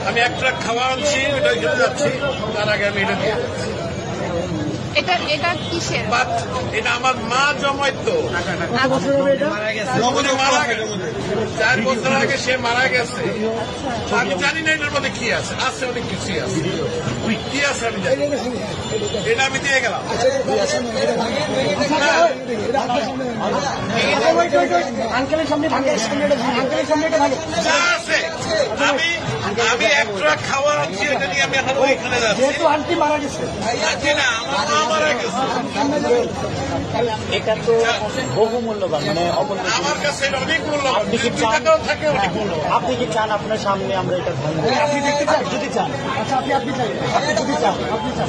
আমি একটা খাওয়া আনছি, ওটা ওইখানে যাচ্ছি, তার আগে আমি এটা দিয়ে এটা কিসের? এটা আমার মা জমাইতো, মারা গেছে 4 বছর আগে, সে মারা গেছে। আমি জানি না এটার মধ্যে কি আছে, আছে অনেক কিছুই আছে, কি আছে আমি জানি, এটা আমি দিয়ে গেলাম। যা আছে আমি একটা খাওয়া আনছি, এটা নিয়ে আমি এখন ওইখানে যাচ্ছি। আন্টি মারা গেছে, না আমার মা মারা গেছে। এটা তো বহু মূল্যবান, মানে আমার কাছে এটা অনেক মূল্যবান, টাকাও থাকে অনেক মূল্যবান। আপনি কি চান আপনার সামনে আমরা এটা ভাঙবো? আপনি দেখতে চান? যদি চান, আচ্ছা আপনি চাই, যদি চান আপনি চান,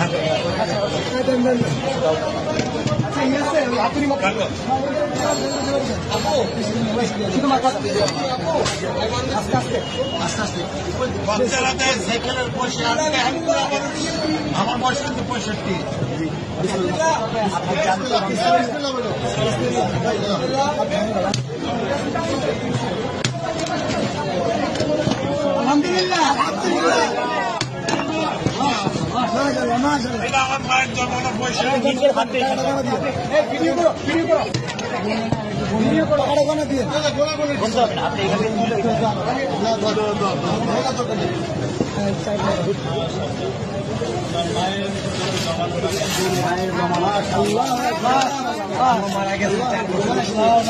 বাচ্চারা দেয় সাইকেলের পয়সা, আমার বয়স কিন্তু 65। এটা আমার মায়ের জন্মানো পয়সা। মারা গেছে 4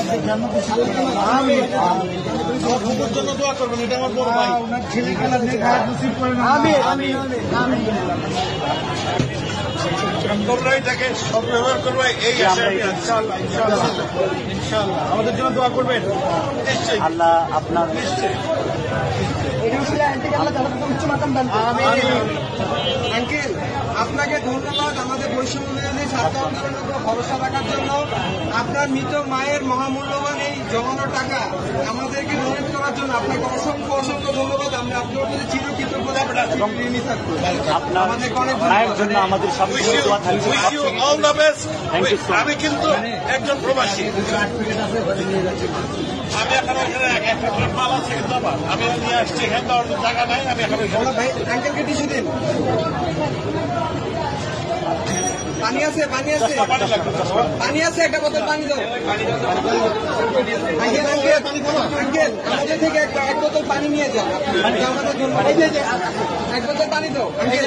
বছর জন্য দোয়া করবেন, এটা আমার বড় ভাই। তোমরাই তাকে সব ব্যবহার করবে, এই ইনশাআল্লাহ আমাদের জন্য দোয়া করবেন। আল্লাহ আপনার আঙ্কেল আপনাকে ধন্যবাদ আমাদের বৈষম্য বিরোধী ছাত্র আন্দোলনের উপর ভরসা রাখার জন্য। আপনার মৃত মায়ের মহামূল্যবান এই জমানো টাকা আমাদেরকে ডোনেট করার জন্য আপনাকে অসংখ্য অসংখ্য ধন্যবাদ। আমরা আপনার প্রতি চিরকৃতজ্ঞতা ঋণী থাকবো। আপনার মায়ের জন্য আমাদের সবচেয়ে দোয়া থাকবে। All the best. আমি কিন্তু একজন প্রবাসী, আমি এখন ওইখানে একটা মাল আছে কিন্তু আমার, আমি নিয়ে আসছি, এখানে তো জায়গা নাই, আমি এখন ভাই আঙ্কেলকে টিস্যু দিন। পানি আছে, পানি আছে, পানি আছে, একটা বোতল পানি দাও। আঙ্কেল আঙ্কেল আমাদের থেকে এক বোতল পানি নিয়ে যান আমাদের জন্য। এক বোতল পানি দাও আঙ্কেল,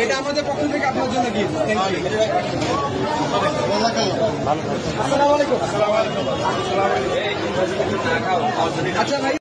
এটা আমাদের পক্ষ থেকে আপনার জন্য গিফট। Thank you. আসসালামু আলাইকুম। আচ্ছা ভাই।